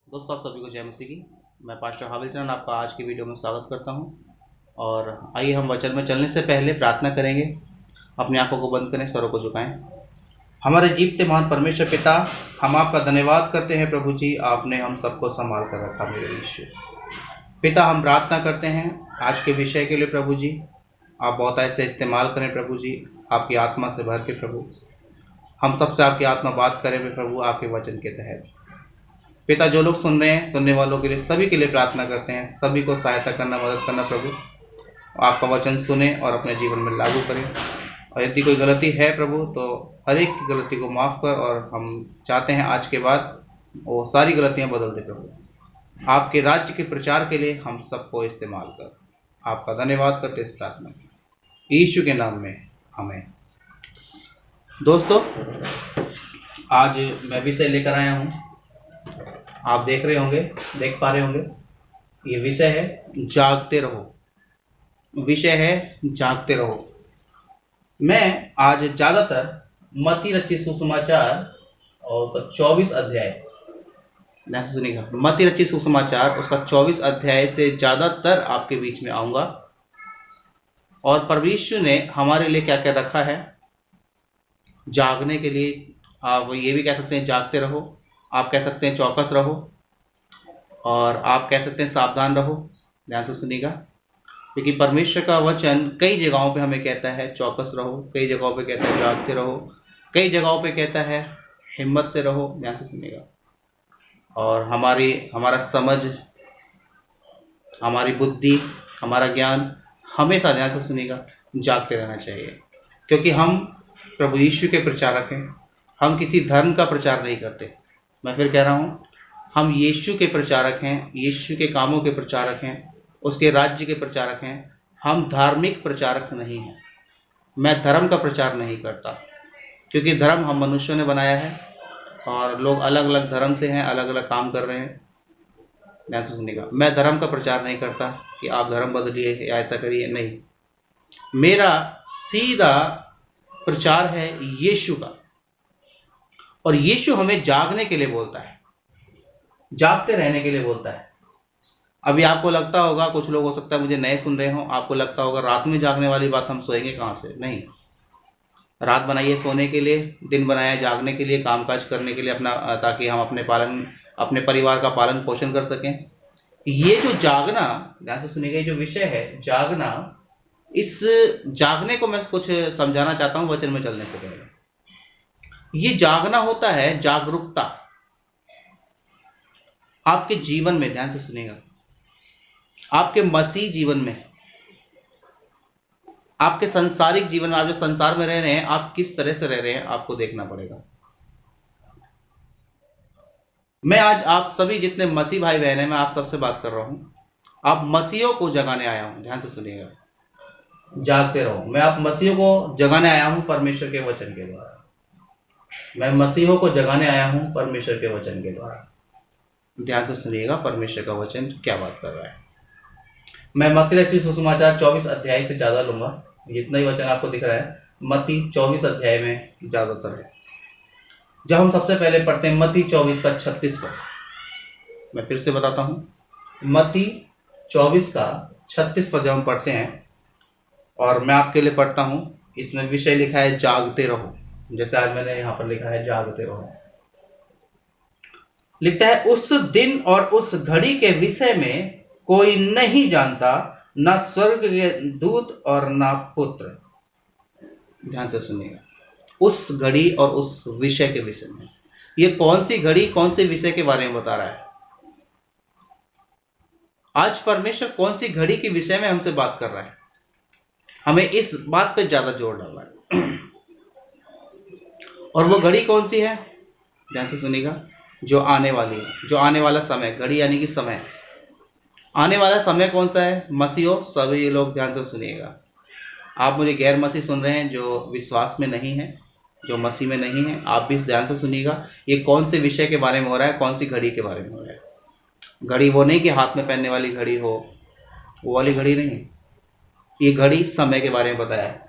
दोस्तों आप सभी को जय मसीह की। मैं पास्टर हाविल चरण आपका आज की वीडियो में स्वागत करता हूं। और आइए हम वचन में चलने से पहले प्रार्थना करेंगे। अपनी आंखों को बंद करें, स्वरों को झुकाएं। हमारे जीवते महान परमेश्वर पिता, हम आपका धन्यवाद करते हैं प्रभु जी, आपने हम सबको संभाल कर रखा मेरे ईश्वर। पिता, हम प्रार्थना करते हैं आज के विषय के लिए प्रभु जी, आप बहुत ऐसे इस्तेमाल करें प्रभु जी, आपकी आत्मा से भर के प्रभु। हम सबसे आपकी आत्मा बात करें प्रभु, आपके वचन के तहत। पिता, जो लोग सुन रहे हैं, सुनने वालों के लिए, सभी के लिए प्रार्थना करते हैं, सभी को सहायता करना, मदद करना प्रभु। आपका वचन सुने और अपने जीवन में लागू करें। और यदि कोई गलती है प्रभु, तो हर एक की गलती को माफ़ कर, और हम चाहते हैं आज के बाद वो सारी गलतियां बदल दे प्रभु। आपके राज्य के प्रचार के लिए हम सबको इस्तेमाल कर। आपका धन्यवाद करते इस प्रार्थना में, यीशु के नाम में, हमें। दोस्तों, आज मैं विषय लेकर आया हूँ, आप देख रहे होंगे, देख पा रहे होंगे। ये विषय है जागते रहो। विषय है जागते रहो। मैं आज ज़्यादातर मत्ती रचित सुसमाचार और 24 अध्याय, ध्यान से सुनिएगा, मत्ती रचित सुसमाचार उसका 24 अध्याय से ज़्यादातर आपके बीच में आऊँगा। और परमेश्वर ने हमारे लिए क्या क्या रखा है जागने के लिए। आप ये भी कह सकते हैं जागते रहो, आप कह सकते हैं चौकस रहो, और आप कह सकते हैं सावधान रहो। ध्यान से सुनिएगा, क्योंकि परमेश्वर का वचन कई जगहों पे हमें कहता है चौकस रहो, कई जगहों पे कहता है जागते रहो, कई जगहों पे कहता है हिम्मत से रहो। ध्यान से सुनिएगा। और हमारा समझ, हमारी बुद्धि, हमारा ज्ञान हमेशा, ध्यान से सुनिएगा, जागते रहना चाहिए। क्योंकि हम प्रभु यीशु के प्रचारक हैं, हम किसी धर्म का प्रचार नहीं करते। मैं फिर कह रहा हूँ, हम यीशु के प्रचारक हैं, यीशु के कामों के प्रचारक हैं, उसके राज्य के प्रचारक हैं। हम धार्मिक प्रचारक नहीं हैं। मैं धर्म का प्रचार नहीं करता, क्योंकि धर्म हम मनुष्यों ने बनाया है, और लोग अलग अलग धर्म से हैं, अलग अलग काम कर रहे हैं। ध्यान से सुनिएगा, मैं धर्म का प्रचार नहीं करता कि आप धर्म बदलिए या ऐसा करिए, नहीं। मेरा सीधा प्रचार है यीशु का, और यीशु हमें जागने के लिए बोलता है, जागते रहने के लिए बोलता है। अभी आपको लगता होगा, कुछ लोग हो सकता है मुझे नए सुन रहे हो, आपको लगता होगा रात में जागने वाली बात, हम सोएंगे कहाँ से? नहीं, रात बनाइए सोने के लिए, दिन बनाया जागने के लिए, कामकाज करने के लिए अपना, ताकि हम अपने परिवार का पालन पोषण कर सकें। ये जो जागना, ध्यान से सुनिएगा, ये जो विषय है जागना, इस जागने को मैं कुछ समझाना चाहता हूँ वचन में चलने से पहले। ये जागना होता है जागरूकता आपके जीवन में। ध्यान से सुनिएगा, आपके मसीह जीवन में, आपके संसारिक जीवन में, आप जो संसार में रह रहे हैं, आप किस तरह से रह रहे हैं, आपको देखना पड़ेगा। मैं आज आप सभी जितने मसीह भाई बहन हैं, मैं आप सबसे बात कर रहा हूं। आप मसीहों को जगाने आया हूं। ध्यान से सुनिएगा, जागते रहो। मैं आप मसीहों को जगाने आया हूं परमेश्वर के वचन के द्वारा। मैं मसीहों को जगाने आया हूं परमेश्वर के वचन के द्वारा। ध्यान से सुनिएगा, परमेश्वर का वचन क्या बात कर रहा है। मैं मत्ती रचित सुसमाचार 24 अध्याय से ज़्यादा लूंगा, जितना ही वचन आपको दिख रहा है मत्ती 24 अध्याय में ज़्यादातर है। जब हम सबसे पहले पढ़ते हैं मत्ती 24 का 36 पद, मैं फिर से बताता हूँ, मत्ती 24 का 36 पद जब हम पढ़ते हैं, और मैं आपके लिए पढ़ता हूँ, इसमें विषय लिखा है जागते रहो। जैसे आज मैंने यहाँ पर लिखा है जागते रहो। लिखता है, उस दिन और उस घड़ी के विषय में कोई नहीं जानता, न स्वर्ग के दूत और न पुत्र। ध्यान से सुनिएगा, उस घड़ी और उस विषय के विषय में। ये कौन सी घड़ी, कौन से विषय के बारे में बता रहा है? आज परमेश्वर कौन सी घड़ी के विषय में हमसे बात कर रहा है? हमें इस बात पे ज्यादा जोर डालना है। और वो घड़ी कौन सी है? ध्यान से सुनिएगा, जो आने वाली है, जो आने वाला समय। घड़ी यानी कि समय। आने वाला समय कौन सा है? मसीहो, सभी लोग ध्यान से सुनिएगा। आप मुझे गैर मसीह सुन रहे हैं, जो विश्वास में नहीं है, जो मसीह में नहीं है, आप भी ध्यान से सुनिएगा। ये कौन से विषय के बारे में हो रहा है, कौन सी घड़ी के बारे में हो रहा है? घड़ी वो नहीं कि हाथ में पहनने वाली घड़ी हो, वो वाली घड़ी नहीं। ये घड़ी समय के बारे में बताया है।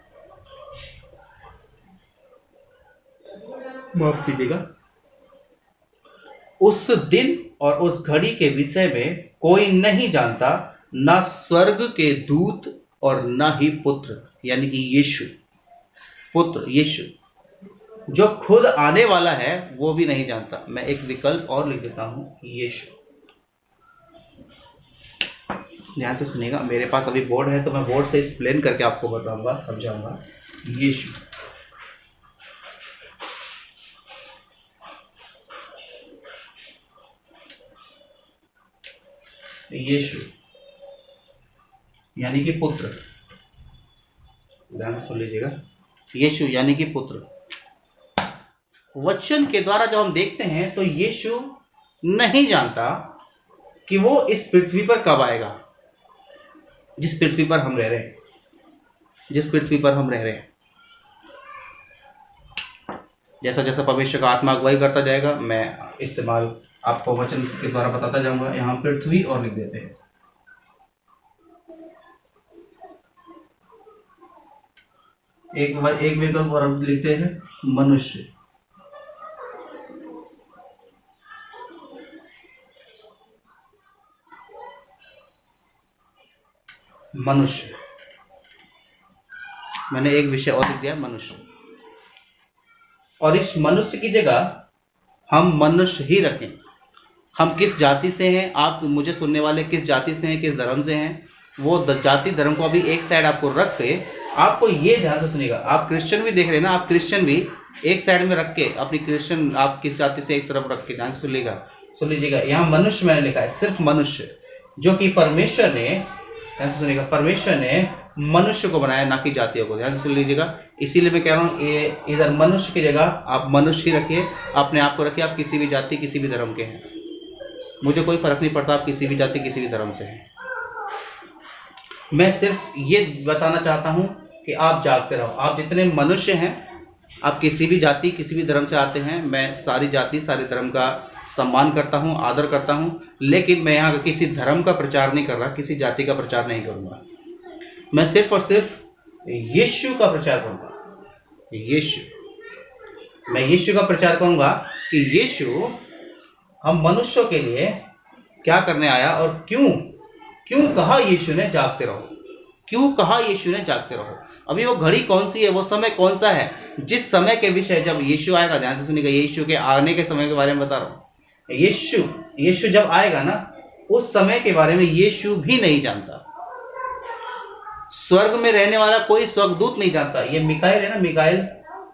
माफ कीजिएगा, उस दिन और उस घड़ी के विषय में कोई नहीं जानता, ना स्वर्ग के दूत और ना ही पुत्र यानी कि यीशु, पुत्र यीशु जो खुद आने वाला है वो भी नहीं जानता। मैं एक विकल्प और लिख देता हूं, यीशु। ध्यान से सुनिएगा, मेरे पास अभी बोर्ड है तो मैं बोर्ड से एक्सप्लेन करके आपको बताऊंगा, समझाऊंगा। यीशु, यीशु यानी कि पुत्र। ध्यान से सुन लीजिएगा, यीशु यानी कि पुत्र। वचन के द्वारा जब हम देखते हैं तो यीशु नहीं जानता कि वो इस पृथ्वी पर कब आएगा, जिस पृथ्वी पर हम रह रहे हैं, जिस पृथ्वी पर हम रह रहे हैं। जैसा जैसा परमेश्वर का आत्मा अगुवाई करता जाएगा, मैं इस्तेमाल आपको वचन के द्वारा बताता जाऊंगा। यहाँ पृथ्वी और लिख देते हैं, एक विकल्प और लिखते हैं मनुष्य। मनुष्य, मैंने एक विषय और लिख दिया, मनुष्य। और इस मनुष्य की जगह हम मनुष्य ही रखें। हम किस जाति से हैं, आप मुझे सुनने वाले किस जाति से हैं, किस धर्म से हैं, वो जाति धर्म को अभी एक साइड आपको रख के, आपको ये ध्यान से सुनिएगा। आप क्रिश्चियन भी देख रहे हैं ना, आप क्रिश्चियन भी एक साइड में रख के अपनी क्रिश्चियन, आप किस जाति से एक तरफ रख के ध्यान से सुन लीजिएगा। यहाँ मनुष्य मैंने लिखा है, सिर्फ मनुष्य, जो कि परमेश्वर ने, ध्यान से सुनिएगा, परमेश्वर ने मनुष्य को बनाया, ना कि जातियों को। ध्यान से सुन लीजिएगा। इसीलिए मैं कह रहा हूँ, ये इधर मनुष्य की जगह आप मनुष्य ही रखिए, अपने आप को रखिए। आप किसी भी जाति, किसी भी धर्म के हैं, मुझे कोई फर्क नहीं पड़ता, आप किसी भी जाति, किसी भी धर्म से हैं। मैं सिर्फ ये बताना चाहता हूँ कि आप जागते रहो। आप जितने मनुष्य हैं, आप किसी भी जाति, किसी भी धर्म से आते हैं, मैं सारी जाति, सारे धर्म का सम्मान करता हूँ, आदर करता हूँ, लेकिन मैं यहाँ किसी धर्म का प्रचार नहीं कर रहा, किसी जाति का प्रचार नहीं करूँगा। मैं सिर्फ और सिर्फ यीशु का प्रचार करूँगा। यीशु, मैं यीशु का प्रचार करूँगा कि यीशु हम मनुष्यों के लिए क्या करने आया और क्यों कहा यीशु ने जागते रहो, क्यों कहा यीशु ने जागते रहो। अभी वो घड़ी कौन सी है, वो समय कौन सा है, जिस समय के विषय जब यीशु आएगा, ध्यान से सुनिएगा, यीशु के आने के समय के बारे में बता रहा हूँ। यीशु जब आएगा ना, उस समय के बारे में यीशु भी नहीं जानता। स्वर्ग में रहने वाला कोई स्वर्गदूत नहीं जानता। ये मिकाएल है ना,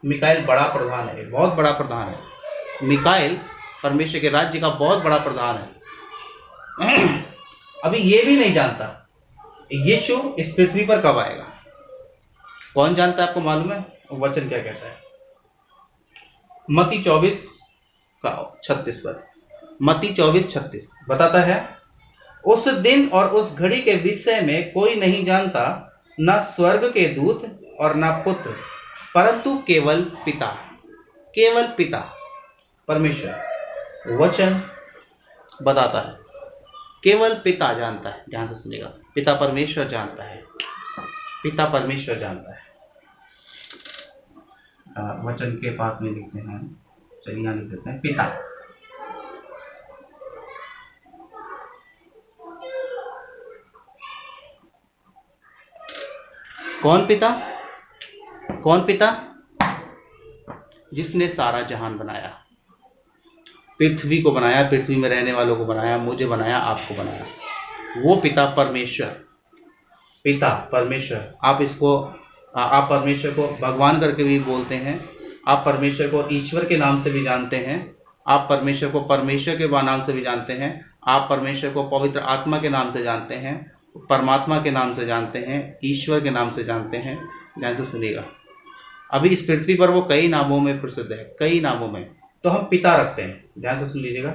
मिकाएल बड़ा प्रधान है, बहुत बड़ा प्रधान है। मिकाएल परमेश्वर के राज्य का बहुत बड़ा प्रधान है। अभी ये भी नहीं जानता यीशु इस पृथ्वी पर कब आएगा। कौन जानता है, आपको मालूम है? वचन क्या कहता है? मत्ती 24:36 पर, मत्ती 24:36 बताता है, उस दिन और उस घड़ी के विषय में कोई नहीं जानता, ना स्वर्ग के दूत और ना पुत्र, परंतु केवल पिता। केवल पिता, परमेश्वर। वचन बताता है केवल पिता जानता है। ध्यान से सुनिएगा, पिता परमेश्वर जानता है, पिता परमेश्वर जानता है। वचन के पास में लिखते हैं, चलिए यहाँ लिख देते हैं, पिता। कौन पिता? कौन पिता? जिसने सारा जहान बनाया, पृथ्वी को बनाया, पृथ्वी में रहने वालों को बनाया, मुझे बनाया, आपको बनाया, वो पिता परमेश्वर। पिता परमेश्वर। आप परमेश्वर को भगवान करके भी बोलते हैं, आप परमेश्वर को ईश्वर के नाम से भी जानते हैं, आप परमेश्वर को परमेश्वर के नाम से भी जानते हैं, आप परमेश्वर को पवित्र आत्मा के नाम से जानते हैं, परमात्मा के नाम से जानते हैं, ईश्वर के नाम से जानते हैं। ध्यान से सुनिएगा। अभी इस पृथ्वी पर वो कई नामों में प्रसिद्ध है, कई नामों में, तो हम पिता रखते हैं। ध्यान से सुन लीजिएगा,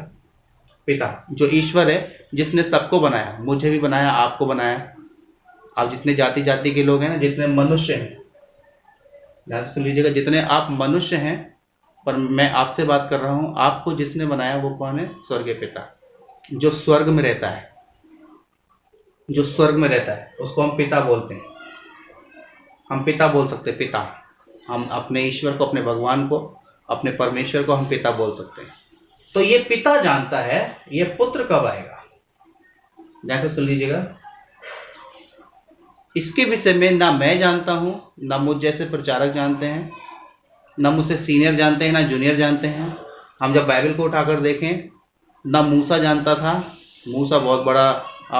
पिता जो ईश्वर है, जिसने सबको बनाया, मुझे भी बनाया, आपको बनाया, आप जितने जाति जाति के लोग हैं ना, जितने मनुष्य हैं, ध्यान से सुन लीजिएगा, जितने आप मनुष्य हैं, पर मैं आपसे बात कर रहा हूं, आपको जिसने बनाया वो कौन है? स्वर्गीय पिता, जो स्वर्ग में रहता है, जो स्वर्ग में रहता है, उसको हम पिता बोलते हैं। हम पिता बोल सकते हैं, पिता। हम अपने ईश्वर को, अपने भगवान को, अपने परमेश्वर को हम पिता बोल सकते हैं। तो ये पिता जानता है ये पुत्र कब आएगा। ध्यान से सुन लीजिएगा। इसके विषय में ना मैं जानता हूं, ना मुझ जैसे प्रचारक जानते हैं, ना मुझसे सीनियर जानते हैं, ना जूनियर जानते हैं। हम जब बाइबल को उठाकर देखें, ना मूसा जानता था। मूसा बहुत बड़ा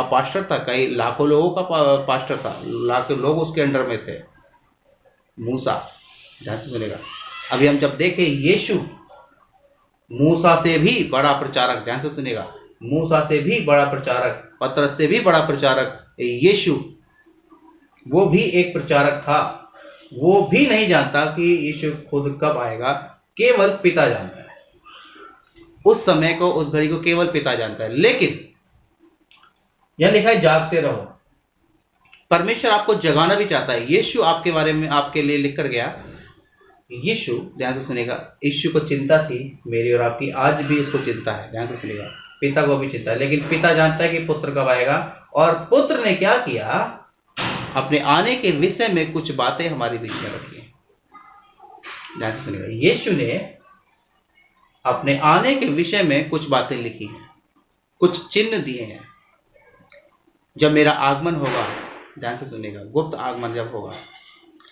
पास्टर था, कई लाखों लोगों का पास्टर था, लाखों लोग उसके अंडर में थे। मूसा, ध्यान से सुनेगा। अभी हम जब देखें यीशु मूसा से भी बड़ा प्रचारक, ध्यान से सुनेगा, मूसा से भी बड़ा प्रचारक, पतरस से भी बड़ा प्रचारक यीशु, वो भी एक प्रचारक था। वो भी नहीं जानता कि यीशु खुद कब आएगा, केवल पिता जानता है। उस समय को, उस घड़ी को केवल पिता जानता है। लेकिन यह लिखा है जागते रहो। परमेश्वर आपको जगाना भी चाहता है। यीशु आपके बारे में, आपके लिए लिख कर गया। यीशु, ध्यान से सुनेगा, यीशु को चिंता थी मेरी और आपकी, आज भी इसको चिंता है। ध्यान से सुनेगा, पिता को भी चिंता है। लेकिन पिता जानता है कि पुत्र कब आएगा, और पुत्र ने क्या किया, अपने आने के विषय में कुछ बातें हमारे बीच में रखी हैं। ध्यान से सुनिएगा, यीशु ने अपने आने के विषय में कुछ बातें लिखी हैं, कुछ चिन्ह दिए हैं। जब मेरा आगमन होगा, ध्यान से सुनिएगा, गुप्त आगमन जब होगा,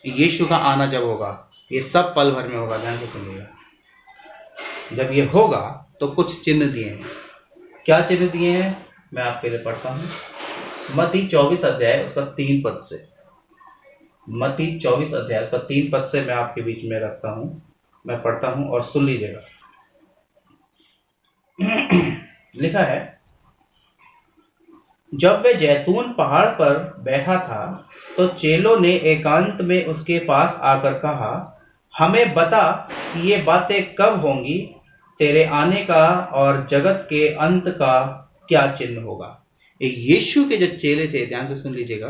यीशु का आना जब होगा, ये सब पल भर में होगा। ध्यान से सुनिएगा, जब ये होगा तो कुछ चिन्ह दिए हैं। क्या चिन्ह दिए हैं, मैं आपके लिए पढ़ता हूं। मत्ती 24 अध्याय उसका 3 पद से, मत्ती 24 अध्याय उसका 3 पद से मैं आपके बीच में रखता हूं, मैं पढ़ता हूं और सुन लीजिएगा। लिखा है, जब वह जैतून पहाड़ पर बैठा था तो चेलों ने एकांत में उसके पास आकर कहा, हमें बता कि ये बातें कब होंगी, तेरे आने का और जगत के अंत का क्या चिन्ह होगा। यीशु के जो चेले थे, ध्यान से सुन लीजिएगा,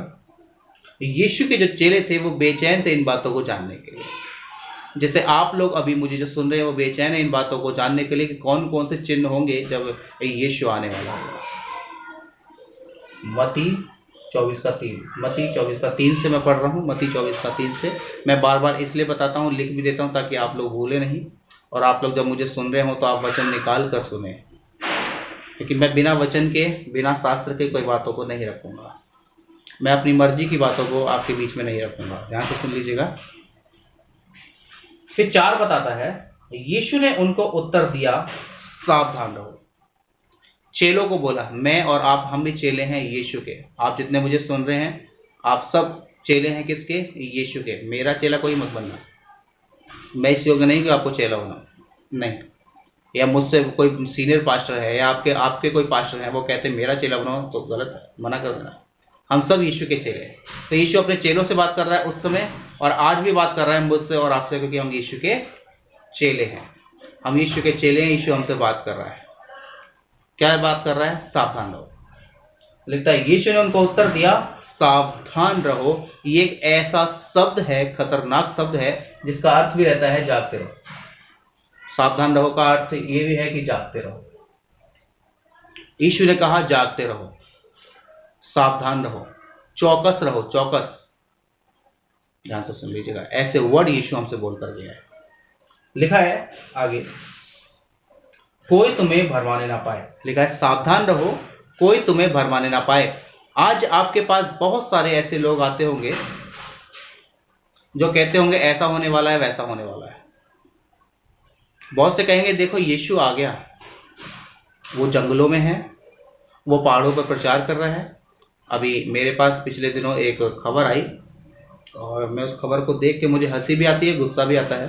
यीशु के जो चेले थे वो बेचैन थे इन बातों को जानने के लिए। जैसे आप लोग अभी मुझे जो सुन रहे हैं वो बेचैन है इन बातों को जानने के लिए कि कौन कौन से चिन्ह होंगे जब यीशु आने वाला होगा। मत्ती 24 का 3, मत्ती 24 का 3 से मैं पढ़ रहा हूँ। मत्ती 24 का 3 से मैं बार बार इसलिए बताता हूँ, लिख भी देता हूँ ताकि आप लोग भूले नहीं, और आप लोग जब मुझे सुन रहे हो तो आप वचन निकाल कर सुने, क्योंकि मैं बिना वचन के, बिना शास्त्र के कोई बातों को नहीं रखूँगा। मैं अपनी मर्जी की बातों को आपके बीच में नहीं रखूँगा। ध्यान से सुन लीजिएगा। फिर 4 बताता है, यीशु ने उनको उत्तर दिया, सावधान रहो। चेलों को बोला, मैं और आप, हम भी चेले हैं यीशु के। आप जितने मुझे सुन रहे हैं आप सब चेले हैं किसके, यीशु के। मेरा चेला कोई मत बनना, मैं इस योग्य नहीं कि आपको चेला होना, नहीं। या मुझसे कोई सीनियर पास्टर है या आपके कोई पास्टर है वो कहते मेरा चेला बनाओ, तो गलत है, मना कर देना। हम सब यीशु के चेले हैं। तो यीशु अपने चेलों से बात कर रहा है उस समय, और आज भी बात कर रहा है मुझसे और आपसे, क्योंकि हम यीशु के चेले हैं। हम यीशु के चेले हैं, यीशु हमसे बात कर रहा है। क्या बात कर रहा है, सावधान रहो। लिखता है, यीशु ने उनको उत्तर दिया, सावधान रहो। ये एक ऐसा शब्द है, खतरनाक शब्द है, जिसका अर्थ भी रहता है जागते रहो। सावधान रहो का अर्थ ये भी है कि जागते रहो। यीशु ने कहा जागते रहो, सावधान रहो, चौकस रहो, चौकस। ध्यान से सुन लीजिएगा, ऐसे वर्ड यीशु हमसे बोलकर गया है। लिखा है आगे, कोई तुम्हें भरमाने ना पाए। लिखा है सावधान रहो, कोई तुम्हें भरमाने ना पाए। आज आपके पास बहुत सारे ऐसे लोग आते होंगे जो कहते होंगे ऐसा होने वाला है, वैसा होने वाला है। बहुत से कहेंगे देखो यीशु आ गया, वो जंगलों में है, वो पहाड़ों पर प्रचार कर रहा है। अभी मेरे पास पिछले दिनों एक खबर आई और मैं उस खबर को देख के मुझे हंसी भी आती है, गुस्सा भी आता है।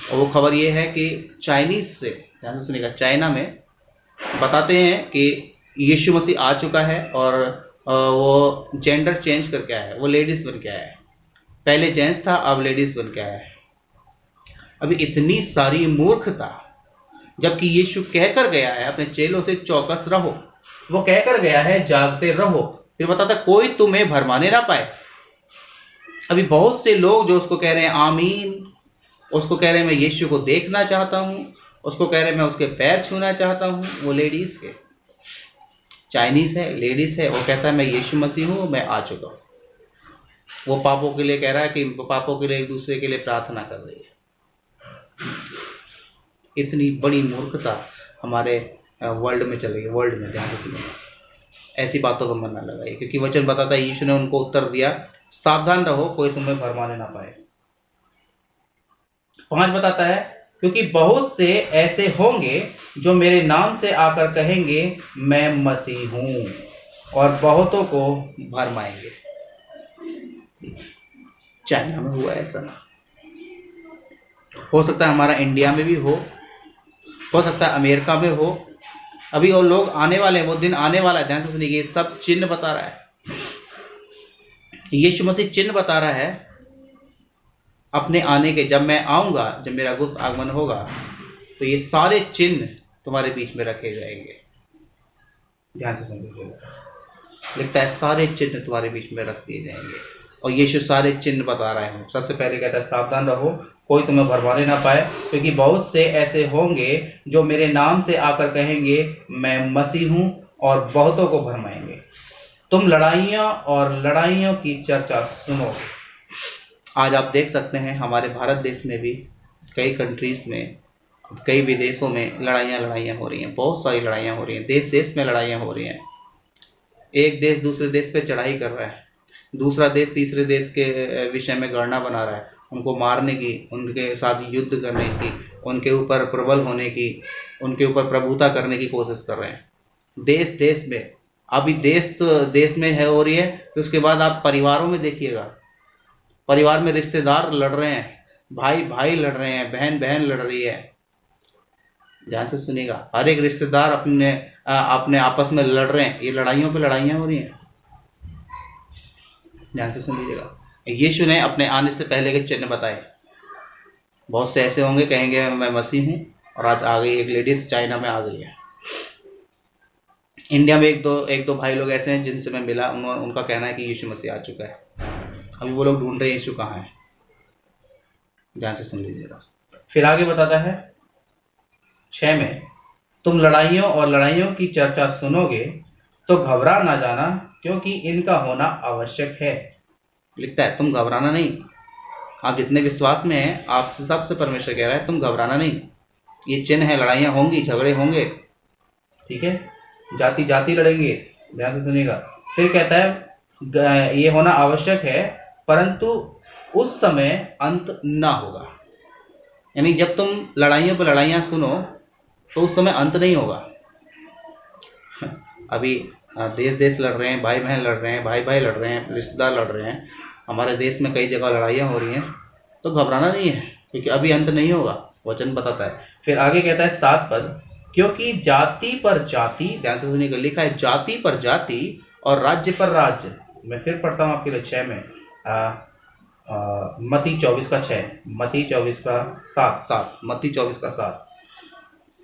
और वो खबर ये है कि चाइनीज से, ध्यान से सुनिएगा, चाइना में बताते हैं कि यीशु मसीह आ चुका है और वो जेंडर चेंज करके आया है, वो लेडीज बन के आया है। पहले जेंट्स था, अब लेडीज बन के आया है। अभी इतनी सारी मूर्खता, जबकि यीशु कहकर गया है अपने चेलों से चौकस रहो, वो कहकर गया है जागते रहो। फिर बताता कोई तुम्हें भरमाने ना पाए। अभी बहुत से लोग जो उसको कह रहे हैं आमीन, उसको कह रहे हैं मैं यीशु को देखना चाहता हूं, उसको कह रहे हैं मैं उसके पैर छूना चाहता हूं, वो लेडीज के, चाइनीज है, लेडीज है। वो कहता है मैं यीशु मसीह हूं, मैं आ चुका हूं। वो पापों के लिए कह रहा है कि पापों के लिए एक दूसरे के लिए प्रार्थना कर रही है। इतनी बड़ी मूर्खता हमारे वर्ल्ड में चलेगी, वर्ल्ड में, ध्यान से सुनिए। ऐसी बातों पर मन न लगाइए, क्योंकि वचन बताता है, यीशु ने उनको उत्तर दिया, सावधान रहो कोई तुम्हें भरमाने ना पाए। 5 बताता है, क्योंकि बहुत से ऐसे होंगे जो मेरे नाम से आकर कहेंगे मैं मसीह हूं, और बहुतों को भरमाएंगे। चाइना में हुआ ऐसा, हो सकता है हमारा इंडिया में भी हो सकता है अमेरिका में हो। अभी वो लोग आने वाले हैं, वो दिन आने वाला है, ध्यान से सुनिए। सब चिन्ह बता रहा है, यीशु मसीह चिन्ह बता रहा है अपने आने के। जब मैं आऊंगा, जब मेरा गुप्त आगमन होगा, तो ये सारे चिन्ह तुम्हारे बीच में रखे जाएंगे। ध्यान से सुनिएगा, लिखता है सारे चिन्ह तुम्हारे बीच में रख दिए जाएंगे, और यीशु सारे चिन्ह बता रहा है। सबसे पहले कहता है सावधान रहो कोई तुम्हें भरमाने ना पाए, क्योंकि बहुत से ऐसे होंगे जो मेरे नाम से आकर कहेंगे मैं मसीह हूं, और बहुतों को भरमाएंगे। तुम लड़ाइयों और लड़ाइयों की चर्चा सुनोगे। आज आप देख सकते हैं हमारे भारत देश में भी, कई कंट्रीज में, कई विदेशों में लड़ाइयाँ हो रही हैं। बहुत सारी लड़ाइयाँ हो रही हैं, देश देश में लड़ाइयाँ हो रही हैं। एक देश दूसरे देश पे चढ़ाई कर रहा है, दूसरा देश तीसरे देश के विषय में गणना बना रहा है, उनको मारने की, उनके साथ युद्ध करने की, उनके ऊपर प्रबल होने की, उनके ऊपर प्रभुता करने की कोशिश कर रहे हैं देश देश में। अभी देश तो देश में है हो रही है, तो उसके बाद आप परिवारों में देखिएगा, परिवार में रिश्तेदार लड़ रहे हैं, भाई भाई लड़ रहे हैं, बहन बहन लड़ रही है। ध्यान से सुनिएगा, हर एक रिश्तेदार अपने आपस में लड़ रहे हैं। ये लड़ाइयों पे लड़ाइयाँ हो रही हैं। ध्यान से सुन लीजिएगा, यीशु ने अपने आने से पहले के चिन्ह बताए। बहुत से ऐसे होंगे कहेंगे मैं मसीह हूँ, और आज आ गई एक लेडीज, चाइना में आ गई है। इंडिया में एक दो भाई लोग ऐसे हैं जिनसे मैं मिला, उनका कहना है कि यीशु मसीह आ चुका है। अभी वो लोग ढूंढ रहे हैं यीशु कहाँ है। ध्यान से सुन लीजिएगा। फिर आगे बताता है 6 में, तुम लड़ाइयों और लड़ाइयों की चर्चा सुनोगे तो घबरा ना जाना, क्योंकि इनका होना आवश्यक है। लिखता है तुम घबराना नहीं। आप जितने विश्वास में हैं, आपसे सबसे परमेश्वर कह रहा है तुम घबराना नहीं। ये चिन्ह है, लड़ाइयाँ होंगी, झगड़े होंगे, ठीक है, जाति जाति लड़ेंगे। ध्यान से सुनिएगा। फिर कहता है ये होना आवश्यक है, परंतु उस समय अंत ना होगा। यानी जब तुम लड़ाइयों पर लड़ाइयाँ सुनो तो उस समय अंत नहीं होगा। अभी देश देश लड़ रहे हैं, भाई बहन लड़ रहे हैं, भाई भाई लड़ रहे हैं, रिश्तेदार लड़ रहे हैं, हमारे देश में कई जगह लड़ाइयाँ हो रही हैं, तो घबराना नहीं है, क्योंकि अभी अंत नहीं होगा, वचन बताता है। फिर आगे कहता है 7 पद, क्योंकि जाति पर जाति, ध्यान से सुनिएगा, लिखा है जाति पर जाति और राज्य पर राज्य। मैं फिर पढ़ता हूँ आपके लिए 6 में, मत्ती 24 का 6, मत्ती 24 का 7, मत्ती 24 का 7।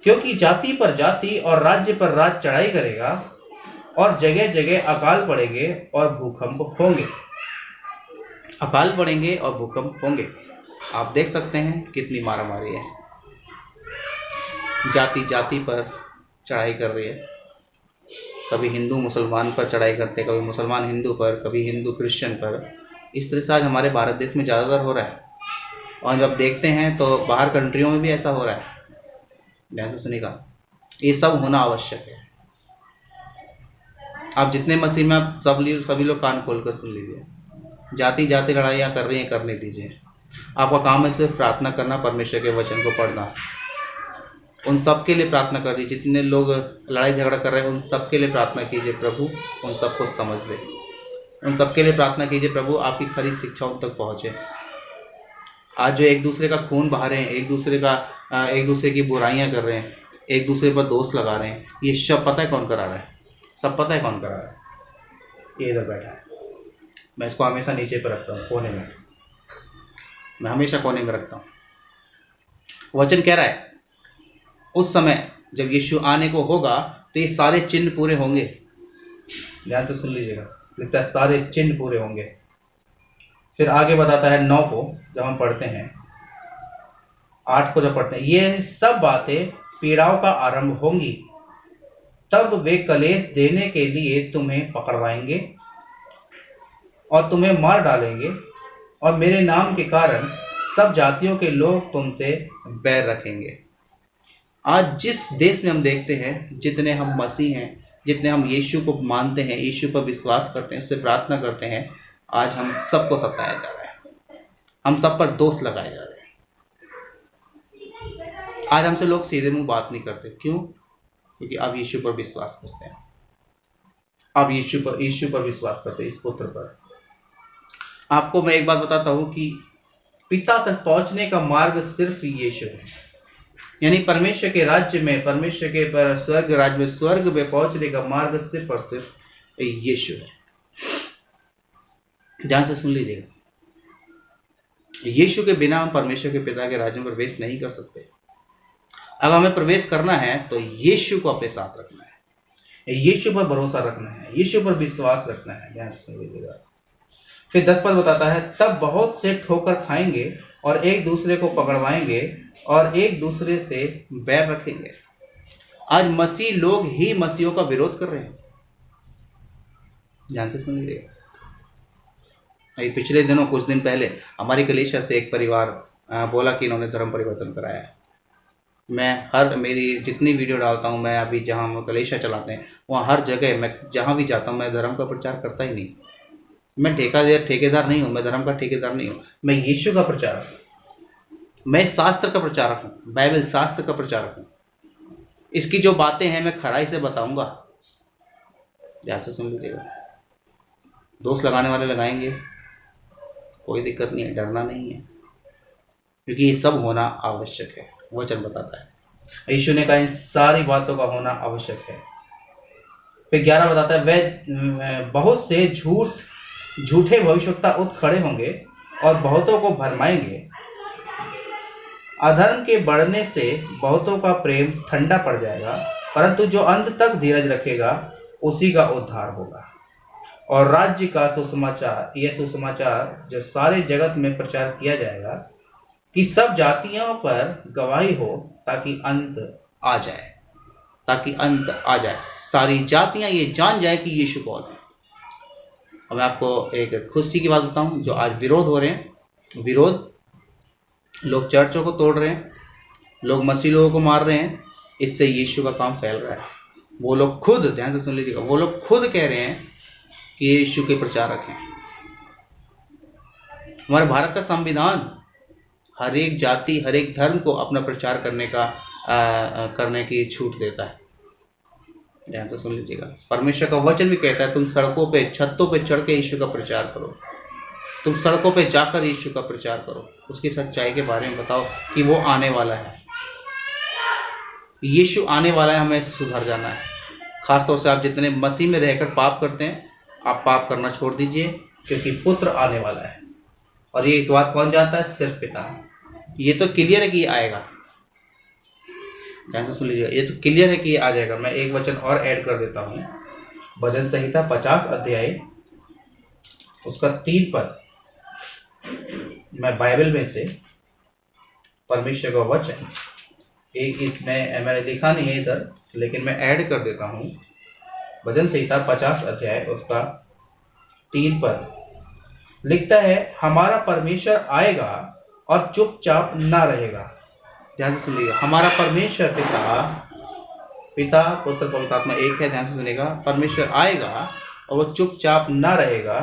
क्योंकि जाति पर जाति और राज्य पर राज्य चढ़ाई करेगा, और जगह जगह अकाल पड़ेंगे और भूकंप होंगे। अकाल पड़ेंगे और भूकंप होंगे। आप देख सकते हैं कितनी मारामारी है, जाति जाति पर चढ़ाई कर रही है। कभी हिंदू मुसलमान पर चढ़ाई करते, कभी मुसलमान हिंदू पर, कभी हिंदू क्रिश्चियन पर। इस तरह से आज हमारे भारत देश में ज़्यादातर हो रहा है, और जब देखते हैं तो बाहर कंट्रियों में भी ऐसा हो रहा है। ध्यान से सुनिएगा, ये सब होना आवश्यक है। आप जितने मसीह में, आप सभी लोग कान खोल कर सुन लीजिए। जाति जाति लड़ाइयाँ कर रही हैं, करने दीजिए। आपका काम है सिर्फ प्रार्थना करना, परमेश्वर के वचन को पढ़ना। उन सब के लिए प्रार्थना कर दीजिए, जितने लोग लड़ाई झगड़ा कर रहे हैं उन सब के लिए प्रार्थना कीजिए, प्रभु उन सबको समझ दे। उन सब के लिए प्रार्थना कीजिए, प्रभु आपकी खरी शिक्षा उन तक पहुँचे। आज जो एक दूसरे का खून बहा रहे हैं, एक दूसरे की बुराइयां कर रहे हैं, एक दूसरे पर दोष लगा रहे हैं, ये सब पता है कौन करा रहा है? सब पता है कौन करा रहा है? ये इधर बैठा है। मैं इसको हमेशा नीचे पर रखता हूँ, कोने में। मैं हमेशा कोने में रखता हूँ। वचन कह रहा है उस समय जब यीशु आने को होगा तो ये सारे चिन्ह पूरे होंगे। ध्यान से सुन लीजिएगा, लिखता है सारे चिन्ह पूरे होंगे। फिर आगे बताता है 9 को, जब हम पढ़ते हैं 8 को जब पढ़ते हैं, ये सब बातें पीड़ाओं का आरंभ होंगी, तब वे कलेश देने के लिए तुम्हें पकड़वाएंगे और तुम्हें मार डालेंगे, और मेरे नाम के कारण सब जातियों के लोग तुमसे बैर रखेंगे। आज जिस देश में हम देखते हैं, जितने हम मसीह हैं, जितने हम यीशु को मानते हैं, यीशु पर विश्वास करते हैं, उससे प्रार्थना करते हैं, आज हम सबको सताया जा रहा है, हम सब पर दोष लगाए जा रहे हैं। आज हमसे लोग सीधे मुंह बात नहीं करते। क्यों? क्योंकि अब यीशु पर विश्वास करते हैं, अब यीशु पर विश्वास करते हैं, इस पुत्र पर। आपको मैं एक बात बताता हूं कि पिता तक पहुंचने का मार्ग सिर्फ यीशु है। यानी परमेश्वर के राज्य में, परमेश्वर के स्वर्ग राज्य में, स्वर्ग में पहुंचने का मार्ग सिर्फ और सिर्फ यीशु है। ध्यान से सुन लीजिएगा, यीशु के बिना हम परमेश्वर के पिता के राज्य में प्रवेश नहीं कर सकते। अगर हमें प्रवेश करना है तो यीशु को अपने साथ रखना है, यीशु पर भरोसा रखना है, यीशु पर विश्वास रखना है। ध्यान से सुन लीजिएगा। फिर 10 पद बताता है, तब बहुत से ठोकर खाएंगे और एक दूसरे को पकड़वाएंगे और एक दूसरे से बैर रखेंगे। आज मसीह लोग ही मसीहों का विरोध कर रहे हैं। ध्यान से सुन लीजिएगा। पिछले दिनों, कुछ दिन पहले हमारी कलीसिया से एक परिवार बोला कि इन्होंने धर्म परिवर्तन कराया है। मैं मेरी जितनी वीडियो डालता हूँ, मैं अभी जहाँ हम कलीसिया चलाते हैं वहाँ हर जगह मैं जहाँ भी जाता हूँ, मैं धर्म का प्रचार करता ही नहीं। मैं ठेकेदार नहीं हूँ, मैं धर्म का ठेकेदार नहीं हूँ, मैं यीशु का प्रचारक हूँ, मैं शास्त्र का प्रचारक हूँ, बाइबल शास्त्र का प्रचारक हूँ। इसकी जो बातें हैं मैं खराई से बताऊंगा। ध्यान से सुन लीजिएगा। दोष लगाने वाले लगाएंगे, कोई दिक्कत नहीं है, डरना नहीं है, क्योंकि ये सब होना आवश्यक है। वचन बताता है, यीशु ने कहा इन सारी बातों का होना आवश्यक है। फिर 11 बताता है, वे बहुत से झूठे भविष्यवक्ता उठ खड़े होंगे और बहुतों को भरमाएंगे। अधर्म के बढ़ने से बहुतों का प्रेम ठंडा पड़ जाएगा, परंतु जो अंत तक धीरज रखेगा उसी का उद्धार होगा। और राज्य का सुसमाचार, यह सुसमाचार जो सारे जगत में प्रचार किया जाएगा कि सब जातियों पर गवाही हो, ताकि अंत आ जाए, ताकि अंत आ जाए, सारी जातियां ये जान जाए कि यीशु कौन है। अब मैं आपको एक खुशी की बात बताऊं, जो आज विरोध हो रहे हैं, विरोध, लोग चर्चों को तोड़ रहे हैं, लोग मसीह लोगों को मार रहे हैं, इससे यीशु का काम फैल रहा है। वो लोग खुद, ध्यान से सुन लीजिएगा, वो लोग खुद कह रहे हैं कि यीशु के प्रचारक हैं। हमारे भारत का संविधान हर एक जाति, हर एक धर्म को अपना प्रचार करने की छूट देता है। ध्यान से सुन लीजिएगा। परमेश्वर का वचन भी कहता है, तुम सड़कों पे, छतों पे चढ़ के यीशु का प्रचार करो, तुम सड़कों पे जाकर यीशु का प्रचार करो, उसकी सच्चाई के बारे में बताओ कि वो आने वाला है, यीशु आने वाला है, हमें सुधर जाना है। खासतौर से आप जितने मसीह में रहकर पाप करते हैं, आप पाप करना छोड़ दीजिए, क्योंकि पुत्र आने वाला है। और ये बात कौन जानता है? सिर्फ पिता। ये तो क्लियर है कि ये आएगा। ध्यान से सुन लीजिएगा, ये तो क्लियर है कि ये आ जाएगा। मैं एक वचन और ऐड कर देता हूँ, भजन संहिता 50 अध्याय उसका 3 पद, मैं बाइबल में से परमेश्वर का वचन, एक इसमें मैंने लिखा नहीं है इधर, लेकिन मैं ऐड कर देता हूँ। भजन संहिता 50 अध्याय उसका 3 पद लिखता है, हमारा परमेश्वर आएगा और चुपचाप ना रहेगा। ध्यान से सुनिएगा, हमारा परमेश्वर पिता पुत्र पवित्र आत्मा एक है। ध्यान से सुनिएगा, परमेश्वर आएगा और वो चुपचाप ना रहेगा।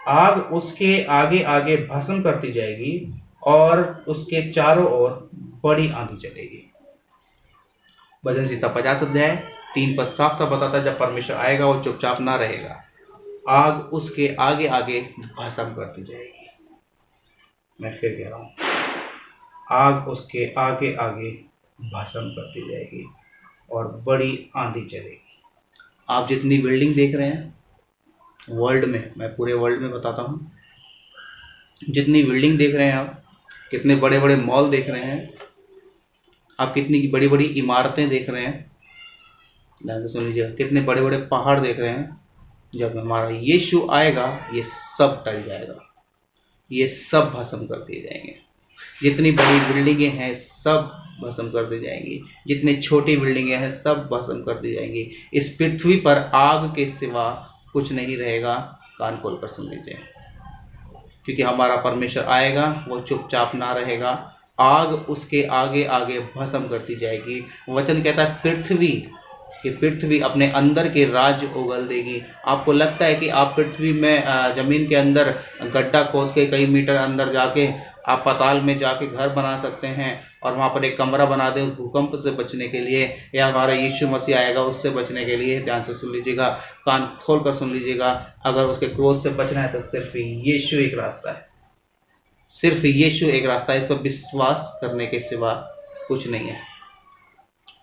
आग उसके आगे आगे भस्म करती जाएगी और उसके चारों ओर बड़ी आंधी चलेगी। भजन संहिता 50 अध्याय 3 पद साफ साफ बताता है, जब परमेश्वर आएगा वो चुपचाप ना रहेगा, आग उसके आगे आगे भस्म करती जाएगी। मैं फिर कह रहा हूँ, आग उसके आगे आगे भस्म करती जाएगी और बड़ी आंधी चलेगी। आप जितनी बिल्डिंग देख रहे हैं वर्ल्ड में, मैं पूरे वर्ल्ड में बताता हूँ, जितनी बिल्डिंग देख रहे हैं आप, कितने बड़े बड़े मॉल देख रहे हैं आप, कितनी बड़ी बड़ी इमारतें देख रहे हैं, ध्यान से सुन लीजिए, कितने बड़े बड़े पहाड़ देख रहे हैं, जब हमारा यीशु आएगा ये सब टल जाएगा, ये सब भस्म कर दिए जाएंगे। जितनी बड़ी बिल्डिंगें हैं सब भस्म कर दी जाएंगी, जितनी छोटी बिल्डिंगें हैं सब भस्म कर दी जाएंगी। इस पृथ्वी पर आग के सिवा कुछ नहीं रहेगा। कान खोलकर सुन लीजिए, क्योंकि हमारा परमेश्वर आएगा, वो चुपचाप ना रहेगा, आग उसके आगे आगे भस्म करती जाएगी। वचन कहता है पृथ्वी, कि पृथ्वी अपने अंदर के राज्य उगल देगी। आपको लगता है कि आप पृथ्वी में जमीन के अंदर गड्ढा खोद के कई मीटर अंदर जाके आप पाताल में जाके घर बना सकते हैं और वहाँ पर एक कमरा बना दें उस भूकंप से बचने के लिए, या हमारा यीशु मसीह आएगा उससे बचने के लिए। ध्यान से सुन लीजिएगा, कान खोल कर सुन लीजिएगा। अगर उसके क्रोध से बचना है तो सिर्फ यीशु एक रास्ता है, सिर्फ यीशु एक रास्ता है। इस पर विश्वास करने के सिवा कुछ नहीं है।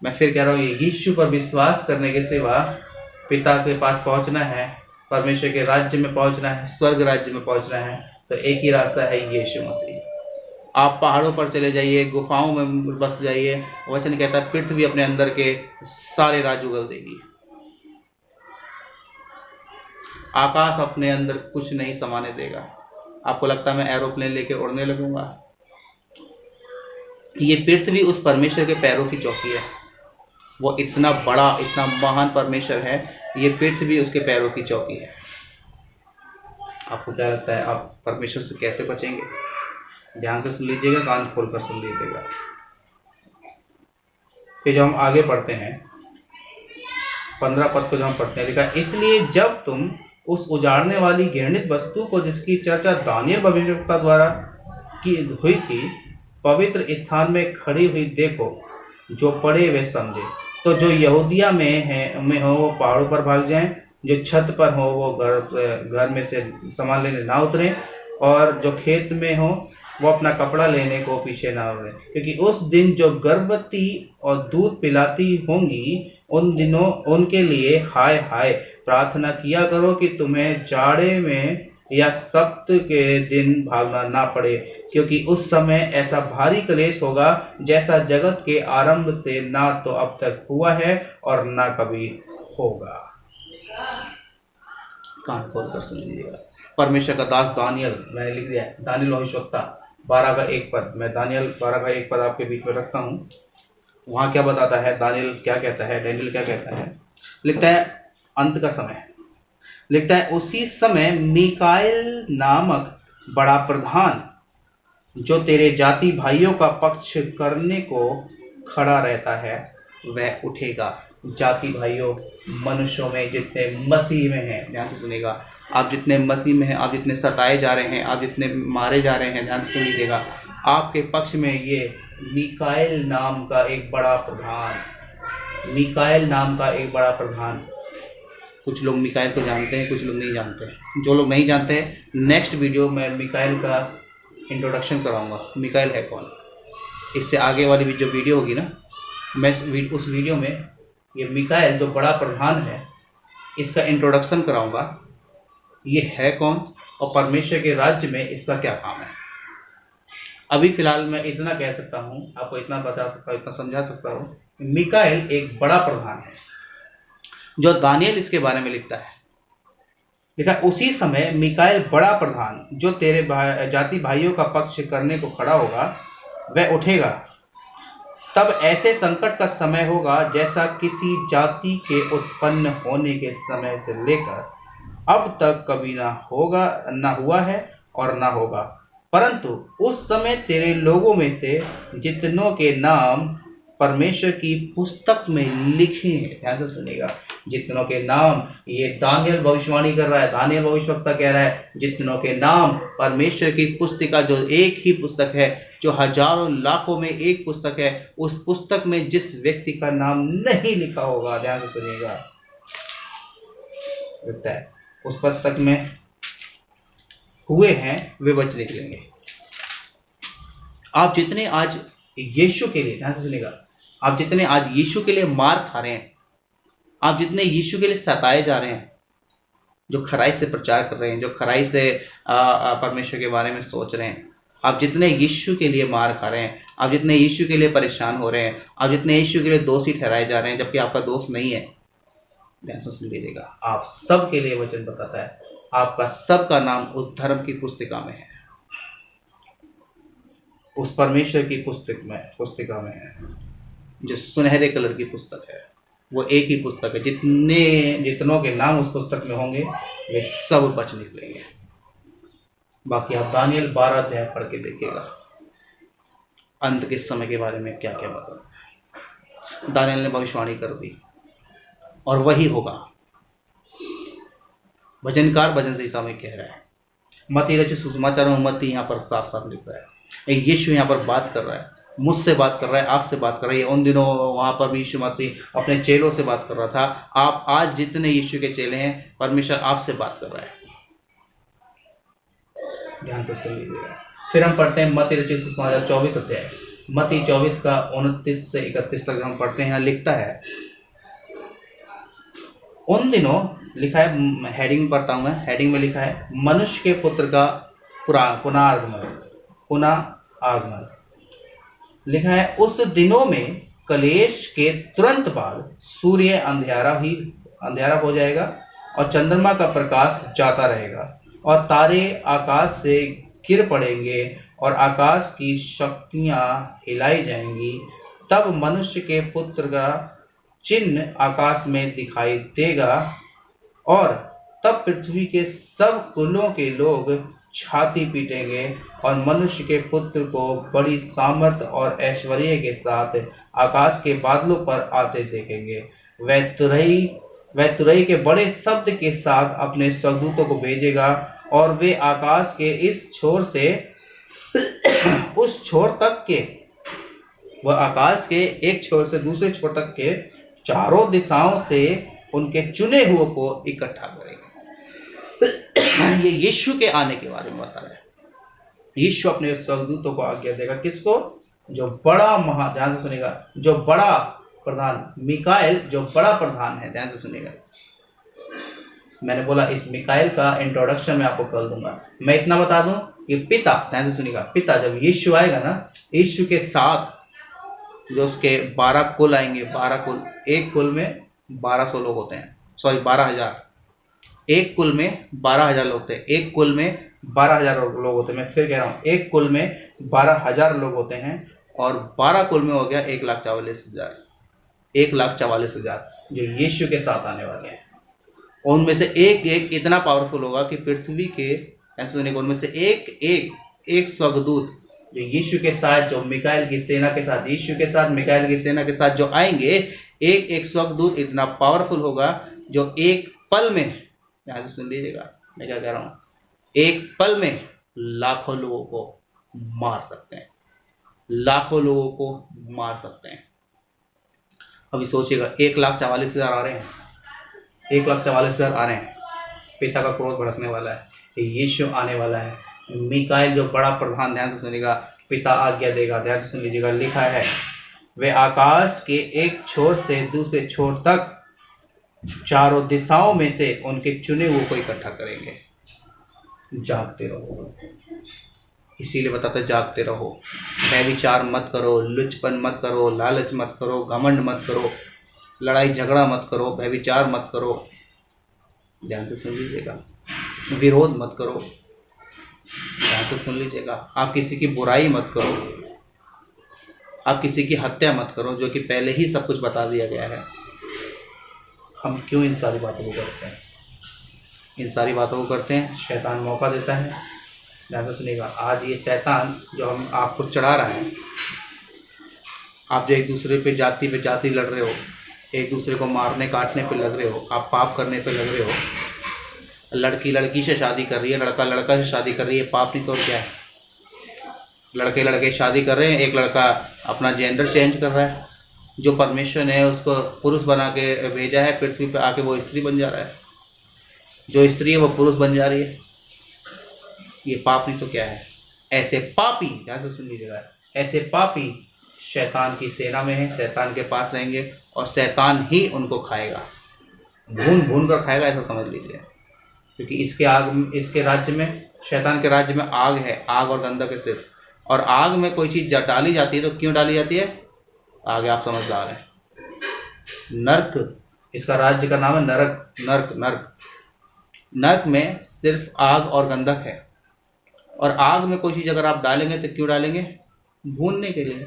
मैं फिर कह रहा हूँ, ये यीशु पर विश्वास करने के सिवा पिता के पास पहुंचना है, परमेश्वर के राज्य में पहुंचना है, स्वर्ग राज्य में पहुंचना है, तो एक ही रास्ता है, यीशु मसीह। आप पहाड़ों पर चले जाइए, गुफाओं में बस जाइए, वचन कहता है पृथ्वी अपने अंदर के सारे राज्य उगल देगी। आकाश अपने अंदर कुछ नहीं समाने देगा। आपको लगता है मैं एरोप्लेन लेके उड़ने लगूंगा? ये पृथ्वी उस परमेश्वर के पैरों की चौकी है। वो इतना बड़ा, इतना महान परमेश्वर है, ये पृथ्वी उसके पैरों की चौकी है। आपको क्या लगता है आप परमेश्वर से कैसे बचेंगे? ध्यान से सुन लीजिएगा, कान खोलकर सुन लीजिएगा। फिर जब हम आगे पढ़ते हैं 15 पद को, जब हम पढ़ते हैं, लिखा इसलिए जब तुम उस उजाड़ने वाली घृणित वस्तु को, जिसकी चर्चा दानियेल भविष्यवक्ता द्वारा की हुई थी, पवित्र स्थान में खड़ी हुई देखो, जो पड़े वे समझे। तो जो यहूदिया में हो वो पहाड़ों पर भाग जाएं, जो छत पर हो वो घर में से सामान लेने ना उतरे, और जो खेत में हो वो अपना कपड़ा लेने को पीछे ना उड़े, क्योंकि उस दिन जो गर्भवती और दूध पिलाती होंगी उन दिनों उनके लिए हाय हाय। प्रार्थना किया करो कि तुम्हें जाड़े में या सप्त के दिन भागना ना पड़े, क्योंकि उस समय ऐसा भारी क्लेश होगा जैसा जगत के आरंभ से ना तो अब तक हुआ है और ना कभी होगा। कान खोल कर सुन लीजिएगा। परमेश्वर का दास दानियल, मैंने लिख दिया है दानियल भविष्यवक्ता 12 का 1 पद। मैं दानियल 12 का 1 पद आपके बीच में रखता हूँ। वहां क्या बताता है, दानियल क्या कहता है, डैनियल क्या कहता है? लिखता है अंत का समय, लिखता है उसी समय मीकाएल नामक बड़ा प्रधान, जो तेरे जाति भाइयों का पक्ष करने को खड़ा रहता है, वह उठेगा। जाति भाइयों, मनुष्यों में जितने मसीह में हैं, ध्यान से सुनिएगा, आप जितने मसीह में हैं, आप जितने सताए जा रहे हैं, आप जितने मारे जा रहे हैं, ध्यान से सुन लीजिएगा, आपके पक्ष में ये मीकाएल नाम का एक बड़ा प्रधान, मीकाएल नाम का एक बड़ा प्रधान। कुछ लोग मीकाएल को जानते हैं, कुछ लोग नहीं जानते हैं। जो लोग नहीं जानते हैं, नेक्स्ट वीडियो में मीकाएल का इंट्रोडक्शन कराऊंगा, मीकाएल है कौन। इससे आगे वाली जो वीडियो होगी ना, मैं उस वीडियो में ये मीकाएल जो बड़ा प्रधान है इसका इंट्रोडक्शन कराऊंगा, ये है कौन और परमेश्वर के राज्य में इसका क्या काम है। अभी फिलहाल मैं इतना कह सकता हूँ, आपको इतना बता सकता हूँ, इतना समझा सकता हूँ, मीकाएल एक बड़ा प्रधान है। जो दानियल इसके बारे में लिखता है, लिखा उसी समय मीकाएल बड़ा प्रधान, जो तेरे जाति भाइयों का पक्ष करने को खड़ा होगा, वह उठेगा। तब ऐसे संकट का समय होगा जैसा किसी जाति के उत्पन्न होने के समय से लेकर अब तक कभी ना होगा, ना हुआ है और ना होगा। परंतु उस समय तेरे लोगों में से जितनों के नाम परमेश्वर की पुस्तक में लिखे हैं, ध्यान से सुनिएगा, जितनों के नाम, ये दानियल भविष्यवाणी कर रहा है, दानियल भविष्यवक्ता कह रहा है, जितनों के नाम परमेश्वर की पुस्तिका, जो एक ही पुस्तक है, जो हजारों लाखों में एक पुस्तक है, उस पुस्तक में जिस व्यक्ति का नाम नहीं लिखा होगा, ध्यान से सुनिएगा, लगता है उस पुस्तक में हुए हैं वे बच निकलेंगे। आप जितने आज यीशु के लिए, ध्यान से सुनिएगा, आप जितने आज यीशु के लिए मार खा रहे हैं, आप जितने यीशु के लिए सताए जा रहे हैं, जो खराई से प्रचार कर रहे हैं, जो खराई से परमेश्वर के बारे में सोच रहे हैं, आप जितने यीशु के लिए मार खा रहे हैं, आप जितने यीशु के लिए परेशान हो रहे हैं, आप जितने यीशु के लिए दोषी ठहराए जा रहे हैं, जबकि आपका दोष नहीं है, ध्यान से सुन लीजिएगा, आप सब के लिए वचन बताता है, आपका सबका नाम उस धर्म की पुस्तिका में है, उस परमेश्वर की पुस्तिका में है, जो सुनहरे कलर की पुस्तक है। वो एक ही पुस्तक है, जितनों के नाम उस पुस्तक में होंगे वे सब बच निकलेंगे। बाकी आप दानियल 12 अध्याय पढ़ के देखिएगा। अंत के समय के बारे में क्या क्या बताया। दानियल ने भविष्यवाणी कर दी और वही होगा। भजनकार भजन संहिता में कह रहा है, मत्ती रचित सुसमाचार में मत्ती यहाँ पर साफ साफ लिख रहा है। एक यीशु यहाँ पर बात कर रहा है, मुझसे बात कर रहा है, आपसे बात कर रहा है। उन दिनों वहाँ पर भी यीशु मसीह अपने चेलों से बात कर रहा था। आप आज जितने यीशु के चेले हैं, परमेश्वर आपसे बात कर रहा है। ध्यान से सुन लीजिएगा। फिर हम पढ़ते हैं मत्ती रचित सुसमाचार 24 अध्याय, मत्ती 24 का 29 से 31 तक हम पढ़ते हैं। यहाँ लिखता है, उन दिनों, लिखा है, हेडिंग पढ़ता हूं मैं, हेडिंग में लिखा है मनुष्य के पुत्र का पुनः आगमन। लिखा है, उस दिनों में कलेश के तुरंत बाद सूर्य अंधियारा हो जाएगा और चंद्रमा का प्रकाश जाता रहेगा और तारे आकाश से गिर पड़ेंगे और आकाश की शक्तियां हिलाई जाएंगी। तब मनुष्य के पुत्र का चिन्ह आकाश में दिखाई देगा और तब पृथ्वी के सब कुलों के लोग छाती पीटेंगे और मनुष्य के पुत्र को बड़ी सामर्थ और ऐश्वर्य के साथ आकाश के बादलों पर आते देखेंगे। वह तुरही के बड़े शब्द के साथ अपने स्वर्गदूतों को भेजेगा और वे आकाश के इस छोर से उस छोर तक के, वह आकाश के एक छोर से दूसरे छोर तक के चारों दिशाओं से उनके चुने हुए को इकट्ठा करेंगे। ये यीशु के आने के बारे में बता रहा है। यीशु अपने स्वर्गदूतों को आज्ञा देगा, किसको? जो बड़ा ध्यान से सुनेगा, जो बड़ा प्रधान मिकाएल, जो बड़ा प्रधान है। ध्यान से सुनेगा। मैंने बोला इस मिकाएल का इंट्रोडक्शन मैं आपको कर दूंगा। मैं इतना बता दूं कि पिता, ध्यान से सुनेगा, पिता जब यीशु आएगा ना, यीशु के साथ जो उसके 12 कुल आएंगे, 12 कुल, एक कुल में 1200 लोग होते हैं, सॉरी 12,000, एक कुल में 12,000 लोग होते हैं, एक कुल में 12,000 लोग होते हैं। मैं फिर कह रहा हूँ, एक कुल में 12,000 लोग होते हैं और 12 कुल में हो गया 1,44,000, 1,44,000 जो यीशु के साथ आने वाले हैं। उनमें से एक इतना पावरफुल होगा कि पृथ्वी के, ऐसे उनमें से एक स्वर्गदूत जो यीशु के साथ, जो मिकाएल की सेना के साथ, यीशु के साथ मिकाएल की सेना के साथ जो आएंगे, एक स्वर्गदूत इतना पावरफुल होगा जो एक पल में, यहां से सुन लीजिएगा मैं क्या कह रहा हूं, एक पल में लाखों लोगों को मार सकते हैं, लाखों लोगों को मार सकते हैं। अभी सोचिएगा, 1,44,000 आ रहे हैं, 1,44,000 आ रहे हैं। पिता का क्रोध भड़कने वाला है, यीशु आने वाला है। मिकाएल जो बड़ा प्रधान, ध्यान से सुनिएगा, पिता आज्ञा देगा। ध्यान से सुन लीजिएगा, लिखा है वे आकाश के एक छोर से दूसरे छोर तक चारों दिशाओं में से उनके चुने हुए को इकट्ठा करेंगे। जागते रहो, इसीलिए बताते जागते रहो। व्यभिचार मत करो, लुचपन मत करो, लालच मत करो, घमंड मत करो, लड़ाई झगड़ा मत करो, व्यभिचार मत करो। ध्यान से सुन लीजिएगा, विरोध मत करो। ध्यान से सुन लीजिएगा, आप किसी की बुराई मत करो, आप किसी की हत्या मत करो, जो कि पहले ही सब कुछ बता दिया गया है। हम क्यों इन सारी बातों को करते हैं? इन सारी बातों को करते हैं, शैतान मौका देता है। ध्यान से सुनिएगा, आज ये शैतान जो हम आपको चढ़ा रहा है, आप जो एक दूसरे पे जाति लड़ रहे हो, एक दूसरे को मारने काटने पे लग रहे हो, आप पाप करने पे लग रहे हो। लड़की लड़की से शादी कर रही है, लड़का लड़का से शादी कर रही है, पाप नहीं तो क्या है? लड़के लड़के शादी कर रहे हैं, एक लड़का अपना जेंडर चेंज कर रहा है। जो परमेश्वर ने उसको पुरुष बना के भेजा है पृथ्वी पे, आके वो स्त्री बन जा रहा है। जो स्त्री है वो पुरुष बन जा रही है। ये पाप नहीं तो क्या है? ऐसे पापी, ध्यान से सुन लीजिएगा, ऐसे पापी शैतान की सेना में है, शैतान के पास रहेंगे और शैतान ही उनको खाएगा, भून भून कर खाएगा, ऐसा समझ लीजिए। क्योंकि इसके राज्य में, शैतान के राज्य में आग है, आग और गंधक है सिर्फ। और आग में कोई चीज डाली जाती है तो क्यों डाली जाती है? आगे आप समझदार हैं। नर्क, इसका राज्य का नाम है नरक। नर्क में सिर्फ आग और गंधक है। और आग में कोई चीज अगर आप डालेंगे तो क्यों डालेंगे? भूनने के लिए।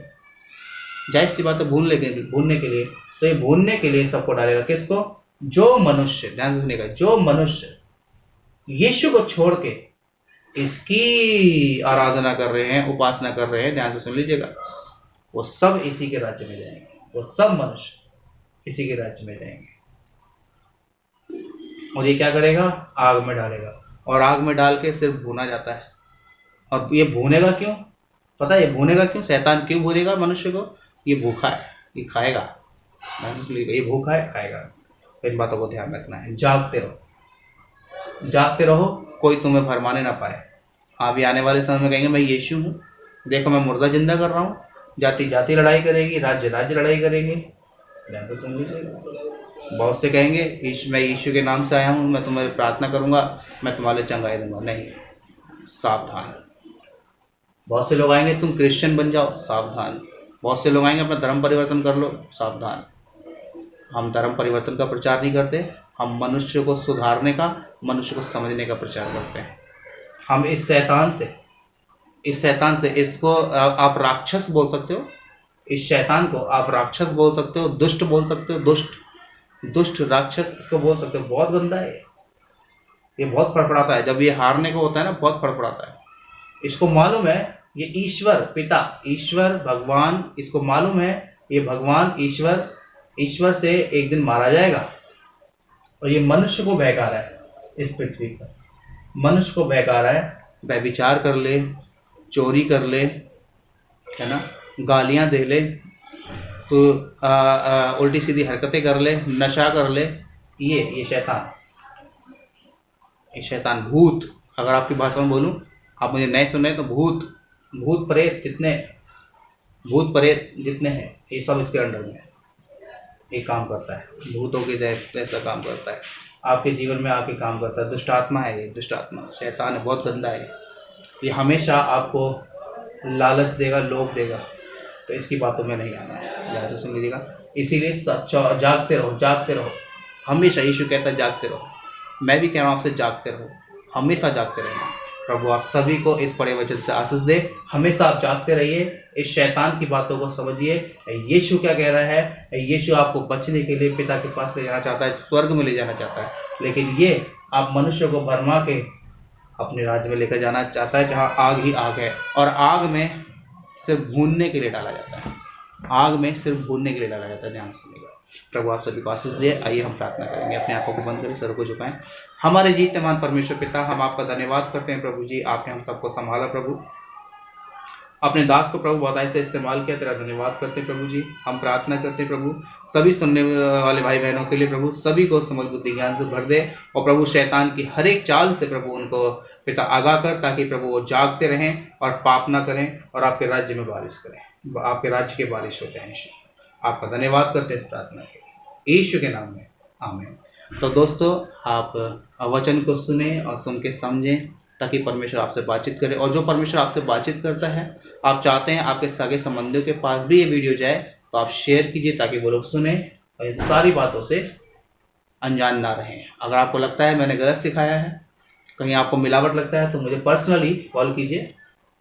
जाहिर सी बात है, भूनने के लिए। तो ये भूनने के लिए सबको डालेगा। किसको? जो मनुष्य, ध्यान से सुनिएगा, जो मनुष्य यीशु को छोड़ के इसकी आराधना कर रहे हैं, उपासना कर रहे हैं, ध्यान से सुन लीजिएगा, वो सब इसी के राज्य में जाएंगे, वो सब मनुष्य इसी के राज्य में जाएंगे। और ये क्या करेगा? आग में डालेगा, और आग में डाल के सिर्फ भूना जाता है। और ये भूनेगा क्यों? पता है ये भूनेगा क्यों? शैतान क्यों भूनेगा मनुष्य को? ये भूखा है, ये खाएगा, ये भूखा है, खाएगा। इन बातों को ध्यान रखना है। जागते रहो, जागते रहो, कोई तुम्हें भरमाने ना पाए। आप भी आने वाले समय में कहेंगे मैं यीशु हूँ, देखो मैं मुर्दा जिंदा कर रहा हूँ। जाति जाति लड़ाई करेगी, राज्य राज्य लड़ाई करेंगे। ध्यान तो सुन लीजिएगा। बहुत से कहेंगे मैं यीशु के नाम से आया हूँ, मैं तुम्हारी प्रार्थना करूंगा, मैं तुम्हारे चंगाई दूंगा। नहीं, सावधान। बहुत से लोग आएंगे तुम क्रिश्चियन बन जाओ, सावधान। बहुत से लोग आएंगे अपना धर्म परिवर्तन कर लो, सावधान। हम धर्म परिवर्तन का प्रचार नहीं करते, हम मनुष्य को सुधारने का, मनुष्य को समझने का प्रचार करते हैं। हम इस शैतान से इसको आप राक्षस बोल सकते हो, इस शैतान को आप राक्षस बोल सकते हो, दुष्ट बोल सकते हो, दुष्ट राक्षस इसको बोल सकते हो। बहुत गंदा है ये बहुत फड़फड़ाता है। जब ये हारने को होता है ना, बहुत फड़फड़ाता है। इसको मालूम है ये ईश्वर पिता, ईश्वर भगवान, इसको मालूम है ये भगवान ईश्वर से एक दिन मारा जाएगा। और ये मनुष्य को बहका रहा है, इस पृथ्वी पर मनुष्य को बहका रहा है। व्यभिचार कर ले, चोरी कर ले, है ना, गालियां दे ले, तो उल्टी सीधी हरकतें कर ले, नशा कर ले। ये शैतान भूत, अगर आपकी भाषा में बोलूं, आप मुझे नहीं सुन रहे तो भूत प्रेत जितने हैं ये सब इसके अंडर में है। ये काम करता है, भूतों के जैसा काम करता है, आपके जीवन में आके काम करता है। दुष्ट आत्मा है ये, दुष्ट आत्मा शैतान है, बहुत गंदा है ये हमेशा आपको लालच देगा, लोभ देगा। तो इसकी बातों में नहीं आना है, ध्यान से सुन लीजिएगा। इसीलिए जागते रहो। हमेशा यीशु कहता है जागते रहो। मैं भी कह रहा हूँ आपसे जागते रहो, हमेशा जागते रहना। प्रभु आप सभी को इस बड़े वचन से आशीष दे। हमेशा आप जागते रहिए, इस शैतान की बातों को समझिए। यीशु क्या कह रहा है? यीशु आपको बचने के लिए पिता के पास ले जाना चाहता है, स्वर्ग में ले जाना चाहता है। लेकिन ये आप मनुष्य को भरमा के अपने राज्य में लेकर जाना चाहता है, जहाँ आग ही आग है। और आग में सिर्फ भूनने के लिए डाला जाता है, आग में सिर्फ भूनने के लिए डाला जाता है। ध्यान सुनिएगा। प्रभु आप सभी को आशीष दे। आइए हम प्रार्थना करेंगे, अपने आंखों को बंद करें, सर को झुकाएं। हमारे जीतमान परमेश्वर पिता, हम आपका धन्यवाद करते हैं प्रभु जी, आपने हम सबको संभाला प्रभु, अपने दास को प्रभु बहुत से इस्तेमाल किया, तेरा धन्यवाद करते हैं प्रभु जी। हम प्रार्थना करते हैं प्रभु सभी सुनने वाले भाई बहनों के लिए प्रभु, सभी को समझ बुद्धि ज्ञान से भर दे। और प्रभु शैतान की हर एक चाल से प्रभु उनको पिता आगाह कर, ताकि प्रभु वो जागते रहें और पाप ना करें और आपके राज्य में बारिश करें, आपके राज्य के बारिश होते हैं। आपका धन्यवाद करते हैं इस प्रार्थना के यीशु के नाम में, आमीन। तो दोस्तों आप वचन को सुने और सुन के समझें, ताकि परमेश्वर आपसे बातचीत करे। और जो परमेश्वर आपसे बातचीत करता है, आप चाहते हैं आपके सगे संबंधियों के पास भी ये वीडियो जाए, तो आप शेयर कीजिए, ताकि वो लोग सुने और इन सारी बातों से अनजान ना रहें। अगर आपको लगता है मैंने गलत सिखाया है, कहीं आपको मिलावट लगता है, तो मुझे पर्सनली कॉल कीजिए।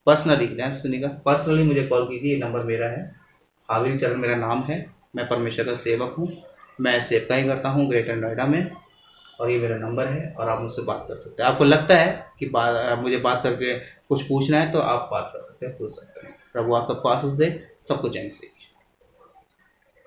पर्सनली ध्यान से सुनिएगा, पर्सनली मुझे कॉल कीजिए। ये नंबर मेरा है, हाविल चरण मेरा नाम है। मैं परमेश्वर का सेवक हूँ, मैं सेवकाई करता हूँ ग्रेटर नोएडा में, और ये मेरा नंबर है और आप मुझसे बात कर सकते हैं। आपको लगता है कि मुझे बात करके कुछ पूछना है, तो आप बात कर सकते हैं, पूछ सकते हैं। प्रभु आप सबको आशीष दे, सबको जय मसीह।